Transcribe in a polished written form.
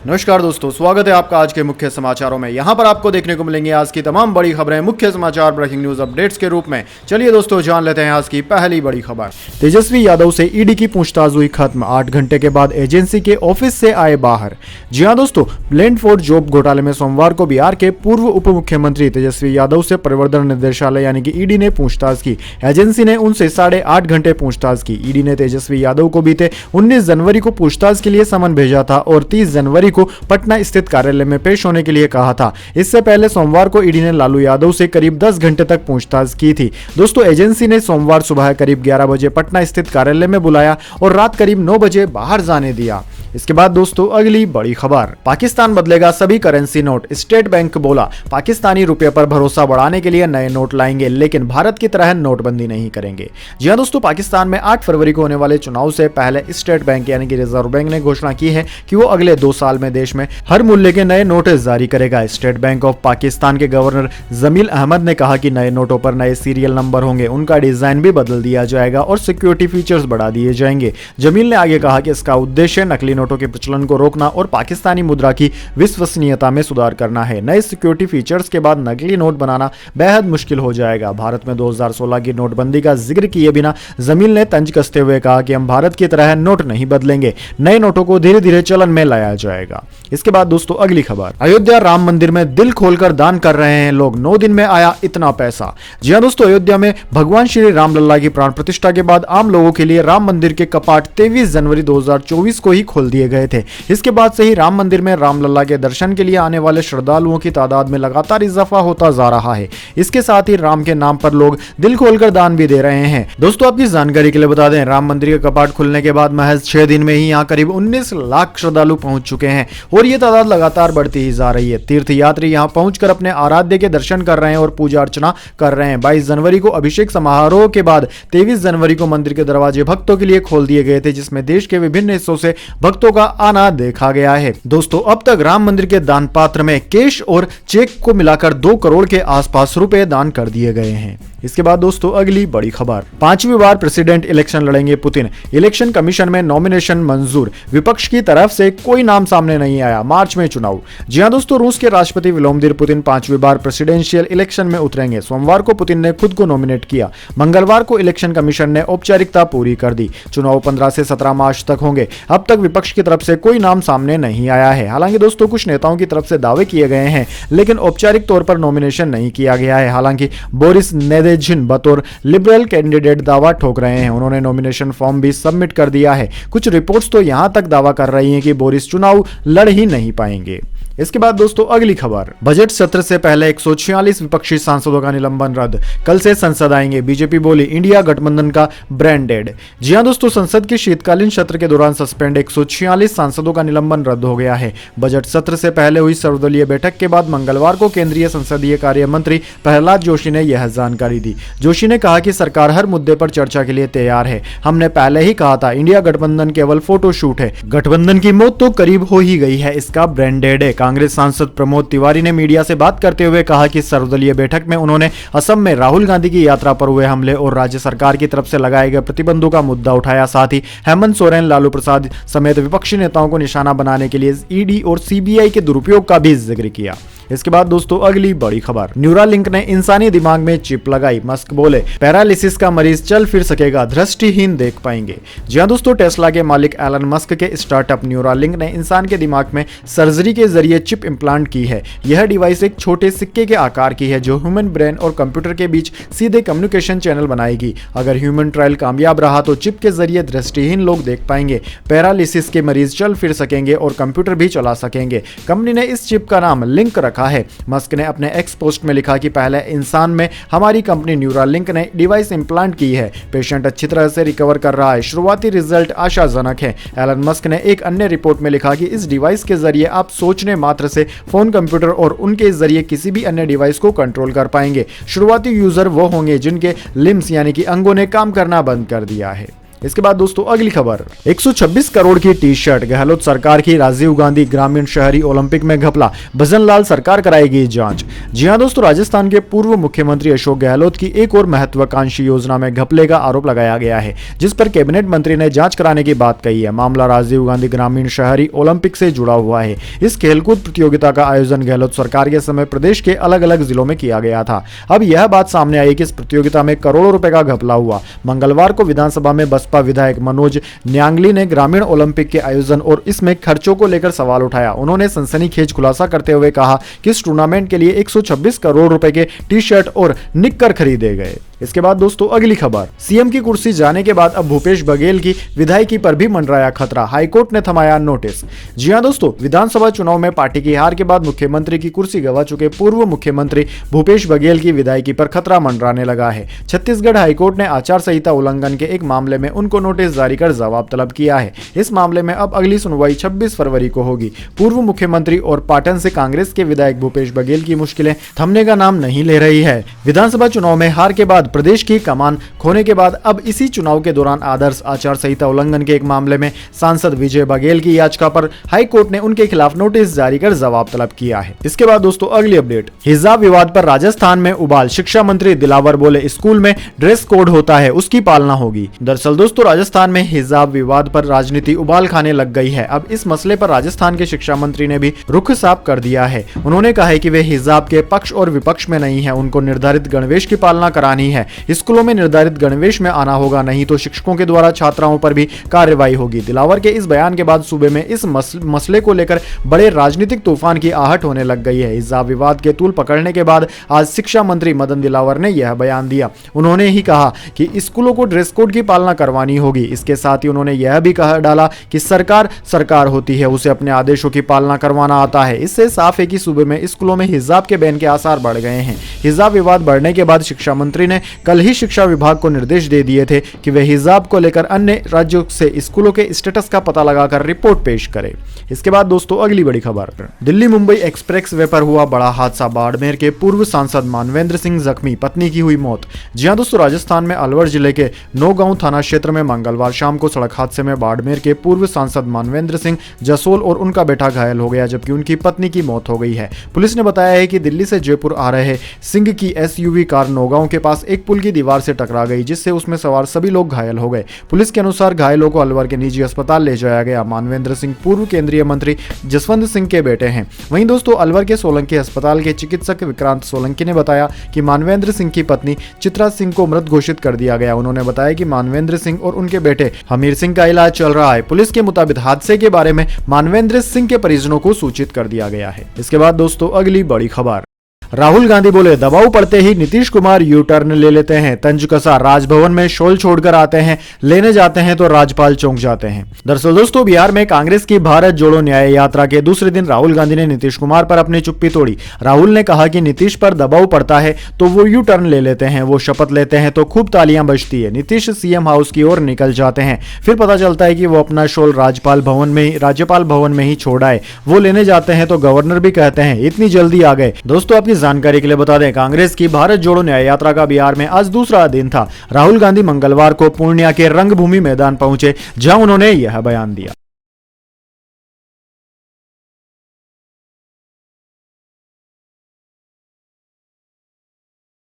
नमस्कार दोस्तों, स्वागत है आपका आज के मुख्य समाचारों में। यहां पर आपको देखने को मिलेंगे आज की तमाम बड़ी खबरें मुख्य समाचार ब्रेकिंग न्यूज अपडेट्स के रूप में। चलिए दोस्तों, जान लेते हैं आज की पहली बड़ी खबर। तेजस्वी यादव से ईडी की पूछताछ हुई खत्म, 8 घंटे के बाद एजेंसी के ऑफिस से आए बाहर। जी हां दोस्तों, ब्लेंडफोर्ड जॉब घोटाले में सोमवार को बिहार के पूर्व उप मुख्यमंत्री तेजस्वी यादव से प्रवर्तन निदेशालय यानी कि ईडी ने पूछताछ की। एजेंसी ने उनसे 8.5 घंटे पूछताछ की। ईडी ने तेजस्वी यादव को बीते 19 जनवरी को पूछताछ के लिए समन भेजा था और 30 जनवरी को पटना स्थित कार्यालय में पेश होने के लिए कहा था। इससे पहले सोमवार को ईडी ने लालू यादव से करीब 10 घंटे तक पूछताछ की थी। दोस्तों, एजेंसी ने सोमवार सुबह करीब 11 बजे पटना स्थित कार्यालय में बुलाया और रात करीब 9 बजे बाहर जाने दिया। इसके बाद दोस्तों, अगली बड़ी खबर। पाकिस्तान बदलेगा सभी करेंसी नोट, स्टेट बैंक बोला पाकिस्तानी रुपये पर भरोसा बढ़ाने के लिए नए नोट लाएंगे, लेकिन भारत की तरह नोटबंदी नहीं करेंगे। जी हां दोस्तों, पाकिस्तान में 8 फरवरी को होने वाले चुनाव से पहले स्टेट बैंक यानी कि रिजर्व बैंक ने घोषणा की है कि वो अगले 2 साल में देश में हर मूल्य के नए नोट जारी करेगा। स्टेट बैंक ऑफ पाकिस्तान के गवर्नर जमील अहमद ने कहा कि नए नोटों पर नए सीरियल नंबर होंगे, उनका डिजाइन भी बदल दिया जाएगा और सिक्योरिटी फीचर्स बढ़ा दिए जाएंगे। जमील ने आगे कहा कि इसका उद्देश्य नकली नोटों के प्रचलन को रोकना और पाकिस्तानी मुद्रा की विश्वसनीयता में सुधार करना है। नए सिक्योरिटी फीचर्स के बाद नकली नोट बनाना बेहद मुश्किल हो जाएगा। भारत में 2016 की नोटबंदी का जिक्र किए बिना जमील ने तंज कसते हुए कहा कि हम भारत की तरह नोट नहीं बदलेंगे, नए नोटों को धीरे धीरे चलन में लाया जाएगा। इसके बाद दोस्तों, अगली खबर। अयोध्या राम मंदिर में दिल खोलकर दान कर रहे हैं लोग, 9 दिन में आया इतना पैसा। जी हां दोस्तों, अयोध्या में भगवान श्री राम लल्ला की प्राण प्रतिष्ठा के बाद आम लोगों के लिए राम मंदिर के कपाट 23 जनवरी 2024 को ही खोल दिए गए थे। इसके बाद से ही राम मंदिर में राम लल्ला के दर्शन के लिए आने वाले श्रद्धालुओं की तादाद में लगातार इजाफा होता जा रहा है। इसके साथ ही राम के नाम पर लोग दिल खोलकर दान भी दे रहे हैं। दोस्तों, आपकी जानकारी के लिए बता दें, राम मंदिर के कपाट खुलने के बाद महज 6 दिन में ही यहाँ करीब 19 लाख श्रद्धालु पहुंच चुके हैं और ये तादाद लगातार बढ़ती ही जा रही है। तीर्थ यात्री यहाँ पहुंचकर अपने आराध्य के दर्शन कर रहे हैं और पूजा अर्चना कर रहे हैं। 22 जनवरी को अभिषेक समारोह के बाद 23 जनवरी को मंदिर के दरवाजे भक्तों के लिए खोल दिए गए थे, जिसमें देश के विभिन्न हिस्सों से भक्तों का आना देखा गया है। दोस्तों, अब तक राम मंदिर के दान पात्र में कैश और चेक को मिलाकर 2 करोड़ के आसपास रुपए दान कर दिए गए हैं। इसके बाद दोस्तों, अगली बड़ी खबर। 5वीं बार प्रेसिडेंट इलेक्शन लड़ेंगे पुतिन, इलेक्शन कमीशन में नॉमिनेशन मंजूर, विपक्ष की तरफ से कोई नाम सामने नहीं आया, मार्च में चुनाव। जी हां दोस्तों, रूस के राष्ट्रपति व्लादिमीर पुतिन 5वीं बार प्रेसिडेंशियल इलेक्शन में उतरेंगे। सोमवार को पुतिन ने खुद को नॉमिनेट किया। मंगलवार को इलेक्शन कमीशन ने औपचारिकता पूरी कर दी। चुनाव 15 से 17 मार्च तक होंगे। अब तक विपक्ष की तरफ से कोई नाम सामने नहीं आया है। हालांकि दोस्तों, कुछ नेताओं की तरफ से दावे किए गए हैं, लेकिन औपचारिक तौर पर नॉमिनेशन नहीं किया गया है। हालांकि बोरिस नेदेजिन बतौर लिबरल कैंडिडेट दावा ठोक रहे हैं। उन्होंने नॉमिनेशन फॉर्म भी सबमिट कर दिया है। कुछ रिपोर्ट्स तो यहां तक दावा कर रही हैं कि बोरिस चुनाव लड़ ही नहीं पाएंगे। इसके बाद दोस्तों, अगली खबर। बजट सत्र से पहले 146 विपक्षी सांसदों का निलंबन रद्द, कल से संसद आएंगे। बीजेपी बोली इंडिया गठबंधन का ब्रांडेड। जी हां दोस्तों, संसद के शीतकालीन सत्र के दौरान सस्पेंड 146 सांसदों का निलंबन रद्द हो गया है। बजट सत्र से पहले हुई सर्वदलीय बैठक के बाद मंगलवार को केंद्रीय संसदीय कार्य मंत्री प्रहलाद जोशी ने यह जानकारी दी। जोशी ने कहा कि सरकार हर मुद्दे पर चर्चा के लिए तैयार है। हमने पहले ही कहा था, इंडिया गठबंधन केवल फोटो शूट है, गठबंधन की मौत तो करीब हो ही गई है, इसका ब्रांडेड है। कांग्रेस सांसद प्रमोद तिवारी ने मीडिया से बात करते हुए कहा कि सर्वदलीय बैठक में उन्होंने असम में राहुल गांधी की यात्रा पर हुए हमले और राज्य सरकार की तरफ से लगाए गए प्रतिबंधों का मुद्दा उठाया। साथ ही हेमंत सोरेन, लालू प्रसाद समेत विपक्षी नेताओं को निशाना बनाने के लिए ईडी और सीबीआई के दुरुपयोग का भी जिक्र किया। इसके बाद दोस्तों, अगली बड़ी खबर। न्यूरालिंक ने इंसानी दिमाग में चिप लगाई, मस्क बोले पैरालिसिस का मरीज चल फिर सकेगा, दृष्टिहीन देख पाएंगे। जी हां दोस्तों, टेस्ला के मालिक एलन मस्क के स्टार्टअप न्यूरालिंक ने इंसान के दिमाग में सर्जरी के जरिए चिप इंप्लांट की है। यह डिवाइस एक छोटे सिक्के के आकार की है जो ह्यूमन ब्रेन और कंप्यूटर के बीच सीधे कम्युनिकेशन चैनल बनाएगी। अगर ह्यूमन ट्रायल कामयाब रहा तो चिप के जरिए दृष्टिहीन लोग देख पाएंगे, पैरालिसिस के मरीज चल फिर सकेंगे और कंप्यूटर भी चला सकेंगे। कंपनी ने इस चिप का नाम लिंक रखा है। मस्क ने अपने एक्स पोस्ट में लिखा कि पहले इंसान में हमारी कंपनी न्यूरालिंक ने डिवाइस इंप्लांट की है। पेशेंट अच्छी तरह से रिकवर कर रहा है, शुरुआती रिजल्ट आशाजनक है। एलन मस्क ने एक अन्य रिपोर्ट में लिखा कि इस डिवाइस के जरिए आप सोचने मात्र से फोन, कंप्यूटर और उनके जरिए किसी भी अन्य डिवाइस को कंट्रोल कर पाएंगे। शुरुआती यूजर वो होंगे जिनके लिम्स यानी कि अंगों ने काम करना बंद कर दिया है। इसके बाद दोस्तों अगली खबर, 126 करोड़ की टी शर्ट, गहलोत सरकार की राजीव गांधी ग्रामीण शहरी ओलंपिक में घपला, भजन लाल सरकार कराएगी जांच। जी हां दोस्तों, राजस्थान के पूर्व मुख्यमंत्री अशोक गहलोत की एक और महत्वाकांक्षी योजना में घपले का आरोप लगाया गया है, जिस पर कैबिनेट मंत्री ने जांच कराने की बात कही है। मामला राजीव गांधी ग्रामीण शहरी ओलंपिक से जुड़ा हुआ है। इस खेलकूद प्रतियोगिता का आयोजन गहलोत सरकार के समय प्रदेश के अलग अलग जिलों में किया गया था। अब यह बात सामने आई कि इस प्रतियोगिता में करोड़ों रुपए का घपला हुआ। मंगलवार को विधानसभा में बसपा विधायक मनोज न्यांगली ने ग्रामीण ओलंपिक के आयोजन और इसमें खर्चों को लेकर सवाल उठाया। उन्होंने सनसनीखेज खुलासा करते हुए कहा कि इस टूर्नामेंट के लिए 126 करोड़ रुपए के टी शर्ट और निक्कर खरीदे गए। इसके बाद दोस्तों अगली खबर, सीएम की कुर्सी जाने के बाद अब भूपेश बघेल की विधायकी पर भी मंडराया खतरा, हाईकोर्ट ने थमाया नोटिस। जी हां दोस्तों, विधानसभा चुनाव में पार्टी की हार के बाद मुख्यमंत्री की कुर्सी गंवा चुके पूर्व मुख्यमंत्री भूपेश बघेल की विधायकी पर खतरा मंडराने लगा है। छत्तीसगढ़ हाईकोर्ट ने आचार संहिता उल्लंघन के एक मामले में उनको नोटिस जारी कर जवाब तलब किया है। इस मामले में अब अगली सुनवाई 26 फरवरी को होगी। पूर्व मुख्यमंत्री और पाटन से कांग्रेस के विधायक भूपेश बघेल की मुश्किलें थमने का नाम नहीं ले रही है। विधानसभा चुनाव में हार के बाद प्रदेश की कमान खोने के बाद अब इसी चुनाव के दौरान आदर्श आचार संहिता उल्लंघन के एक मामले में सांसद विजय बघेल की याचिका पर हाईकोर्ट ने उनके खिलाफ नोटिस जारी कर जवाब तलब किया है। इसके बाद दोस्तों अगली अपडेट, हिजाब विवाद पर राजस्थान में उबाल, शिक्षा मंत्री दिलावर बोले स्कूल में ड्रेस कोड होता है उसकी पालना होगी। दरअसल दोस्तों, राजस्थान में हिजाब विवाद पर राजनीति उबाल खाने लग गई है। अब इस मसले पर राजस्थान के शिक्षा मंत्री ने भी रुख साफ कर दिया है। उन्होंने कहा है कि वे हिजाब के पक्ष और विपक्ष में नहीं है, उनको निर्धारित गणवेश की पालना करानी है। स्कूलों में निर्धारित गणवेश में आना होगा, नहीं तो शिक्षकों के द्वारा छात्राओं पर भी कार्रवाई होगी। दिलावर के इस बयान के बाद सूबे में इस मसले को लेकर बड़े राजनीतिक तूफान की आहट होने लग गई है। हिजाब विवाद के तूल पकड़ने के बाद आज शिक्षा मंत्री मदन दिलावर ने यह बयान दिया। उन्होंने ही कहा कि स्कूलों को ड्रेस कोड की पालना करवानी होगी। इसके साथ ही उन्होंने यह भी कहा डाला कि सरकार होती है, उसे अपने आदेशों की पालना करवाना आता है। इससे साफ है कि सूबे में स्कूलों में हिजाब के बैन के आसार बढ़ गए हैं। हिजाब विवाद बढ़ने के बाद शिक्षा मंत्री ने कल ही शिक्षा विभाग को निर्देश दे दिए थे कि वे हिजाब को लेकर अन्य राज्यों से स्कूलों के स्टेटस का पता लगाकर रिपोर्ट पेश करें। इसके बाद दोस्तों अगली बड़ी खबर, दिल्ली मुंबई एक्सप्रेस वे पर हुआ बड़ा हादसा, बाड़मेर के पूर्व सांसद मानवेंद्र सिंह जख्मी, पत्नी की हुई मौत। जी हां दोस्तों, राजस्थान में अलवर जिले के नौगांव थाना क्षेत्र में मंगलवार शाम को सड़क हादसे में बाड़मेर के पूर्व सांसद मानवेंद्र सिंह जसोल और उनका बेटा घायल हो गया, जबकि उनकी पत्नी की मौत हो गई है। पुलिस ने बताया है कि दिल्ली से जयपुर आ रहे सिंह की एसयूवी कार नौगांव के पास एक पुल की दीवार से टकरा गई, जिससे उसमें सवार सभी लोग घायल हो गए। पुलिस के अनुसार घायलों को अलवर के निजी अस्पताल ले जाया गया। मानवेंद्र सिंह पूर्व केंद्रीय मंत्री जसवंत सिंह के बेटे हैं। वहीं दोस्तों अलवर के सोलंकी अस्पताल के चिकित्सक विक्रांत सोलंकी ने बताया कि मानवेंद्र सिंह की पत्नी चित्रा सिंह को मृत घोषित कर दिया गया। उन्होंने बताया कि मानवेंद्र सिंह और उनके बेटे हमीर सिंह का इलाज चल रहा है। पुलिस के मुताबिक हादसे के बारे में मानवेंद्र सिंह के परिजनों को सूचित कर दिया गया है। इसके बाद दोस्तों अगली बड़ी खबर, राहुल गांधी बोले दबाव पड़ते ही नीतीश कुमार यू टर्न ले लेते हैं, तंज कसा, राजभवन में शॉल छोड़कर आते हैं, लेने जाते हैं तो राज्यपाल चौंक जाते हैं। दरअसल दोस्तों बिहार में कांग्रेस की भारत जोड़ो न्याय यात्रा के दूसरे दिन राहुल गांधी ने नीतीश कुमार पर अपनी चुप्पी तोड़ी। राहुल ने कहा कि नीतीश पर दबाव पड़ता है तो वो यू टर्न ले लेते हैं, वो शपथ लेते हैं तो खूब तालियां बजती है। नीतीश सीएम हाउस की ओर निकल जाते हैं, फिर पता चलता है कि वो अपना शॉल राज्यपाल भवन में ही छोड़ आए। वो लेने जाते हैं तो गवर्नर भी कहते हैं इतनी जल्दी आ गए। दोस्तों आपकी जानकारी के लिए बता दें, कांग्रेस की भारत जोड़ो न्याय यात्रा का बिहार में आज दूसरा दिन था। राहुल गांधी मंगलवार को पूर्णिया के रंगभूमि मैदान पहुंचे, जहां उन्होंने यह बयान दिया।